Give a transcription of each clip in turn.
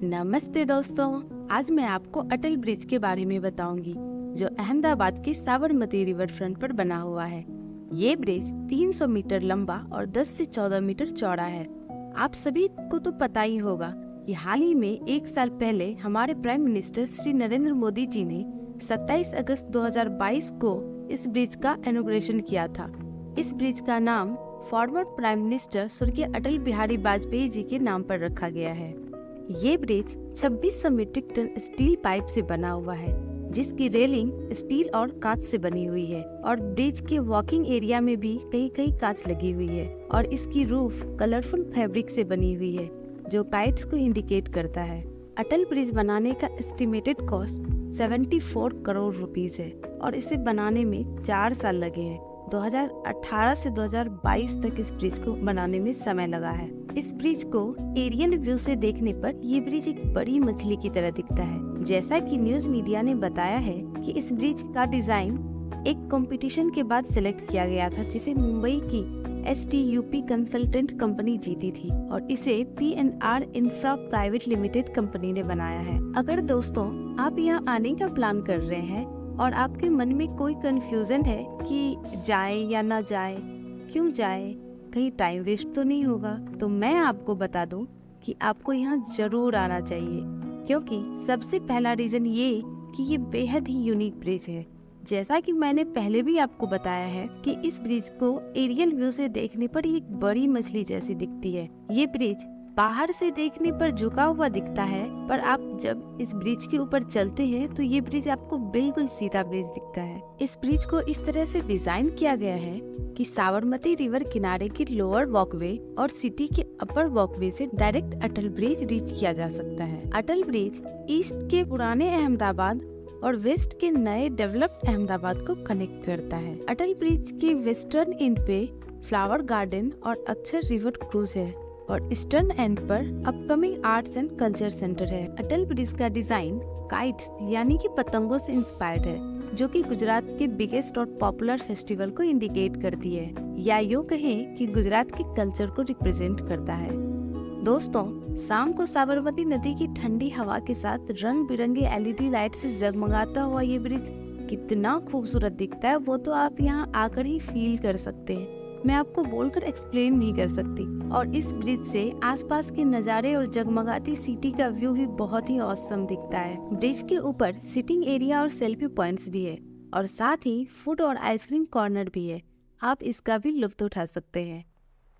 नमस्ते दोस्तों, आज मैं आपको अटल ब्रिज के बारे में बताऊंगी जो अहमदाबाद के साबरमती रिवर फ्रंट पर बना हुआ है। ये ब्रिज 300 मीटर लंबा और 10 से 14 मीटर चौड़ा है। आप सभी को तो पता ही होगा कि हाल ही में 1 साल पहले हमारे प्राइम मिनिस्टर श्री नरेंद्र मोदी जी ने 27 अगस्त 2022 को इस ब्रिज का इनॉग्रेशन किया था। इस ब्रिज का नाम फॉर्मर प्राइम मिनिस्टर स्वर्गीय अटल बिहारी वाजपेयी जी के नाम पर रखा गया है। ये bridge 2600 metric ton steel pipe से बना हुआ है, जिसकी रेलिंग स्टील और कांच से बनी हुई है और ब्रिज के वॉकिंग एरिया में भी कई कई कांच लगी हुई है और इसकी रूफ कलरफुल फैब्रिक से बनी हुई है जो काइट्स को इंडिकेट करता है। अटल ब्रिज बनाने का एस्टिमेटेड कॉस्ट 74 करोड़ रुपीस है और इसे बनाने में 4 साल लगे हैं। 2018 से 2022 तक इस ब्रिज को बनाने में समय लगा है। इस ब्रिज को एरियल व्यू से देखने पर ये ब्रिज एक बड़ी मछली की तरह दिखता है। जैसा कि न्यूज मीडिया ने बताया है कि इस ब्रिज का डिजाइन एक कंपटीशन के बाद सिलेक्ट किया गया था, जिसे मुंबई की STUP कंसल्टेंट कंपनी जीती थी और इसे P&R infra private limited company ने बनाया है। अगर दोस्तों आप यहाँ आने का प्लान कर रहे हैं और आपके मन में कोई कंफ्यूजन है कि जाए या ना जाए, क्यों जाए, कहीं टाइम वेस्ट तो नहीं होगा, तो मैं आपको बता दूं कि आपको यहाँ जरूर आना चाहिए, क्योंकि सबसे पहला रीजन ये कि ये बेहद ही यूनिक ब्रिज है। जैसा कि मैंने पहले भी आपको बताया है कि इस ब्रिज को एरियल व्यू से देखने पर ये एक बड़ी मछली जैसी दिखती है। ये ब्रिज बाहर से देखने पर झुका हुआ दिखता है, पर आप जब इस ब्रिज के ऊपर चलते हैं तो ये ब्रिज आपको बिल्कुल सीधा ब्रिज दिखता है। इस ब्रिज को इस तरह से डिजाइन किया गया है कि साबरमती रिवर किनारे की लोअर वॉकवे और सिटी के अपर वॉकवे से डायरेक्ट अटल ब्रिज रीच किया जा सकता है। अटल ब्रिज ईस्ट के पुराने अहमदाबाद और वेस्ट के नए डेवलप्ड अहमदाबाद को कनेक्ट करता है। अटल ब्रिज के वेस्टर्न एंड पे फ्लावर गार्डन और अक्षर रिवर क्रूज है और ईस्टर्न एंड पर upcoming arts and culture centre है। अटल ब्रिज का डिजाइन काइट्स यानी कि पतंगों से इंस्पायर्ड है, जो कि गुजरात के बिगेस्ट और पॉपुलर फेस्टिवल को इंडिकेट करती है, या यूँ कहें कि गुजरात के कल्चर को रिप्रेजेंट करता है। दोस्तों, शाम को साबरमती नदी की ठंडी हवा के साथ रंग बिरंगे LED लाइट से जगमगाता हुआ ये ब्रिज कितना खूबसूरत दिखता है, वो तो आप यहाँ आकर ही फील कर सकते हैं। मैं आपको बोलकर एक्सप्लेन नहीं कर सकती। और इस ब्रिज से आसपास के नज़ारे और जगमगाती सिटी का व्यू भी बहुत ही ऑसम दिखता है। ब्रिज के ऊपर सिटिंग एरिया और सेल्फी पॉइंट्स भी है और साथ ही फूड और आइसक्रीम कॉर्नर भी है। आप इसका भी लुत्फ उठा सकते हैं।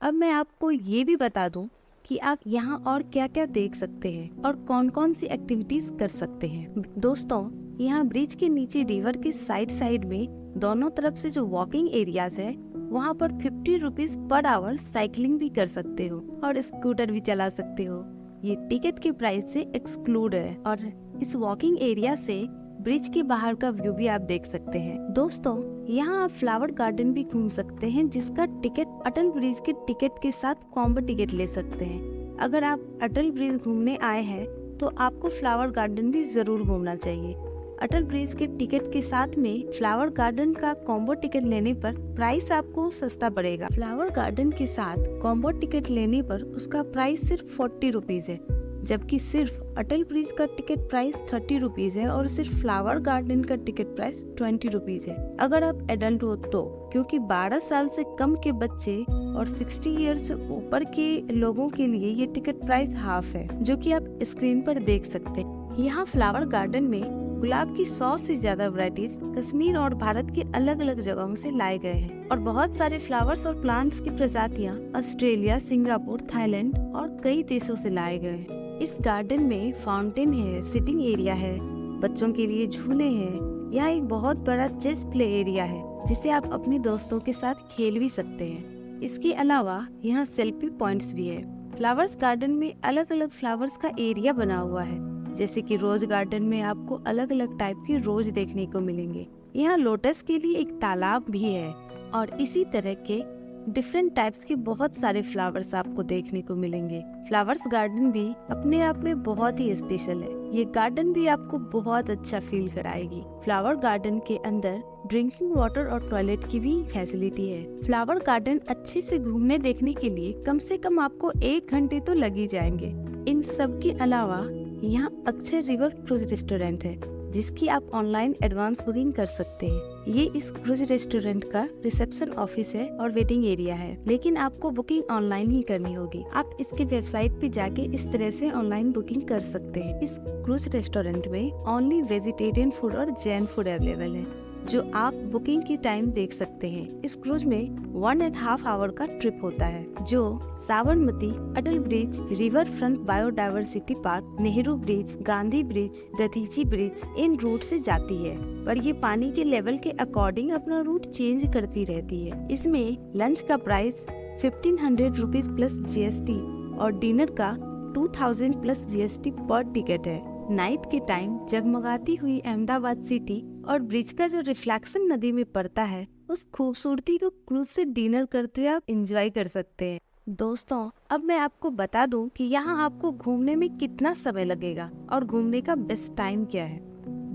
अब मैं आपको ये भी बता दूं कि आप यहाँ और क्या क्या देख सकते हैं और कौन कौन सी एक्टिविटीज कर सकते हैं। दोस्तों, यहाँ ब्रिज के नीचे रिवर के साइड में दोनों तरफ से जो वॉकिंग एरियाज है, वहाँ पर 50 रुपीज पर आवर साइकिलिंग भी कर सकते हो और स्कूटर भी चला सकते हो। ये टिकट के प्राइस से एक्सक्लूड है और इस वॉकिंग एरिया से ब्रिज के बाहर का व्यू भी आप देख सकते हैं। दोस्तों, यहाँ आप फ्लावर गार्डन भी घूम सकते हैं, जिसका टिकट अटल ब्रिज के टिकट के साथ कॉम्बो टिकट ले सकते हैं। अगर आप अटल ब्रिज घूमने आए हैं तो आपको फ्लावर गार्डन भी जरूर घूमना चाहिए। अटल ब्रिज के टिकट के साथ में फ्लावर गार्डन का कॉम्बो टिकट लेने पर प्राइस आपको सस्ता पड़ेगा। फ्लावर गार्डन के साथ कॉम्बो टिकट लेने पर उसका प्राइस सिर्फ 40 रुपीज है, जबकि सिर्फ अटल ब्रिज का टिकट प्राइस 30 रुपीज है और सिर्फ फ्लावर गार्डन का टिकट प्राइस 20 रुपीज है अगर आप एडल्ट हो तो, क्योंकि 12 साल से कम के बच्चे और 60 ईयर से ऊपर के लोगों के लिए ये टिकट प्राइस हाफ है, जो कि आप स्क्रीन पर देख सकते हैं। यहाँ फ्लावर गार्डन में गुलाब की 100 से ज्यादा वैरायटीज कश्मीर और भारत के अलग अलग जगहों से लाए गए हैं और बहुत सारे फ्लावर्स और प्लांट्स की प्रजातियां ऑस्ट्रेलिया, सिंगापुर, थाईलैंड और कई देशों से लाए गए हैं। इस गार्डन में फाउंटेन है, सिटिंग एरिया है, बच्चों के लिए झूले हैं। यहाँ एक बहुत बड़ा चेस प्ले एरिया है, जिसे आप अपने दोस्तों के साथ खेल भी सकते हैं। इसके अलावा यहाँ सेल्फी पॉइंट्स भी है। फ्लावर्स गार्डन में अलग अलग फ्लावर्स का एरिया बना हुआ है, जैसे कि रोज गार्डन में आपको अलग अलग टाइप के रोज देखने को मिलेंगे। यहाँ लोटस के लिए एक तालाब भी है और इसी तरह के डिफरेंट टाइप्स के बहुत सारे फ्लावर्स आपको देखने को मिलेंगे। फ्लावर्स गार्डन भी अपने आप में बहुत ही स्पेशल है। ये गार्डन भी आपको बहुत अच्छा फील कराएगी। फ्लावर गार्डन के अंदर ड्रिंकिंग वाटर और टॉयलेट की भी फैसिलिटी है। फ्लावर गार्डन अच्छे से घूमने देखने के लिए कम से कम आपको 1 घंटे तो लग ही जाएंगे। इन सब के अलावा यहाँ अक्षय रिवर क्रूज रेस्टोरेंट है, जिसकी आप ऑनलाइन एडवांस बुकिंग कर सकते हैं। ये इस क्रूज रेस्टोरेंट का रिसेप्शन ऑफिस है और वेटिंग एरिया है, लेकिन आपको बुकिंग ऑनलाइन ही करनी होगी। आप इसके वेबसाइट पे जाके इस तरह से ऑनलाइन बुकिंग कर सकते हैं। इस क्रूज रेस्टोरेंट में ओनली वेजिटेरियन फूड और जैन फूड अवेलेबल है, जो आप बुकिंग की टाइम देख सकते हैं। इस क्रूज में 1.5 आवर का ट्रिप होता है, जो Sabarmati, Atal bridge, river front biodiversity park, Nehru bridge, Gandhi bridge, Dadhichi bridge इन रूट से जाती है। पर ये पानी के लेवल के अकॉर्डिंग अपना रूट चेंज करती रहती है। इसमें लंच का प्राइस 1500 रुपीज प्लस GST और डिनर का 2000 प्लस GST पर टिकट है। नाइट के टाइम जगमगाती हुई अहमदाबाद सिटी और ब्रिज का जो रिफ्लेक्शन नदी में पड़ता है, उस खूबसूरती को क्रूज से डिनर करते हुए आप एंजॉय कर सकते हैं। दोस्तों, अब मैं आपको बता दूं कि यहाँ आपको घूमने में कितना समय लगेगा और घूमने का बेस्ट टाइम क्या है।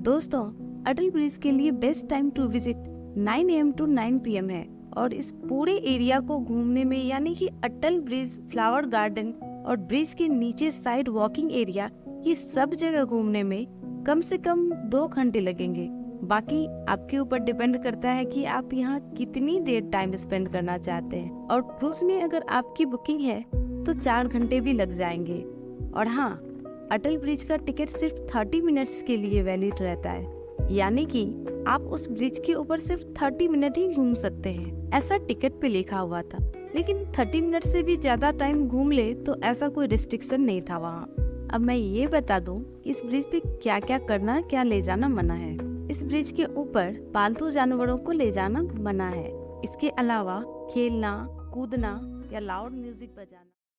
दोस्तों, अटल ब्रिज के लिए best time to visit 9 AM to 9 PM है और इस पूरे एरिया को घूमने में, यानी कि अटल ब्रिज, फ्लावर गार्डन और ब्रिज के नीचे साइड वॉकिंग एरिया, ये सब जगह घूमने में कम से कम 2 घंटे लगेंगे। बाकी आपके ऊपर डिपेंड करता है कि आप यहाँ कितनी देर टाइम स्पेंड करना चाहते हैं। और क्रूज में अगर आपकी बुकिंग है तो 4 घंटे भी लग जाएंगे। और हाँ, अटल ब्रिज का टिकट सिर्फ 30 मिनट्स के लिए वैलिड रहता है, यानी कि आप उस ब्रिज के ऊपर सिर्फ 30 मिनट ही घूम सकते हैं, ऐसा टिकट पे लिखा हुआ था। लेकिन 30 मिनट से भी ज्यादा टाइम घूम ले तो ऐसा कोई रिस्ट्रिक्शन नहीं था वहाँ। अब मैं ये बता दूं इस ब्रिज पे क्या क्या करना, क्या ले जाना मना है। इस ब्रिज के ऊपर पालतू जानवरों को ले जाना मना है। इसके अलावा खेलना, कूदना या लाउड म्यूजिक बजाना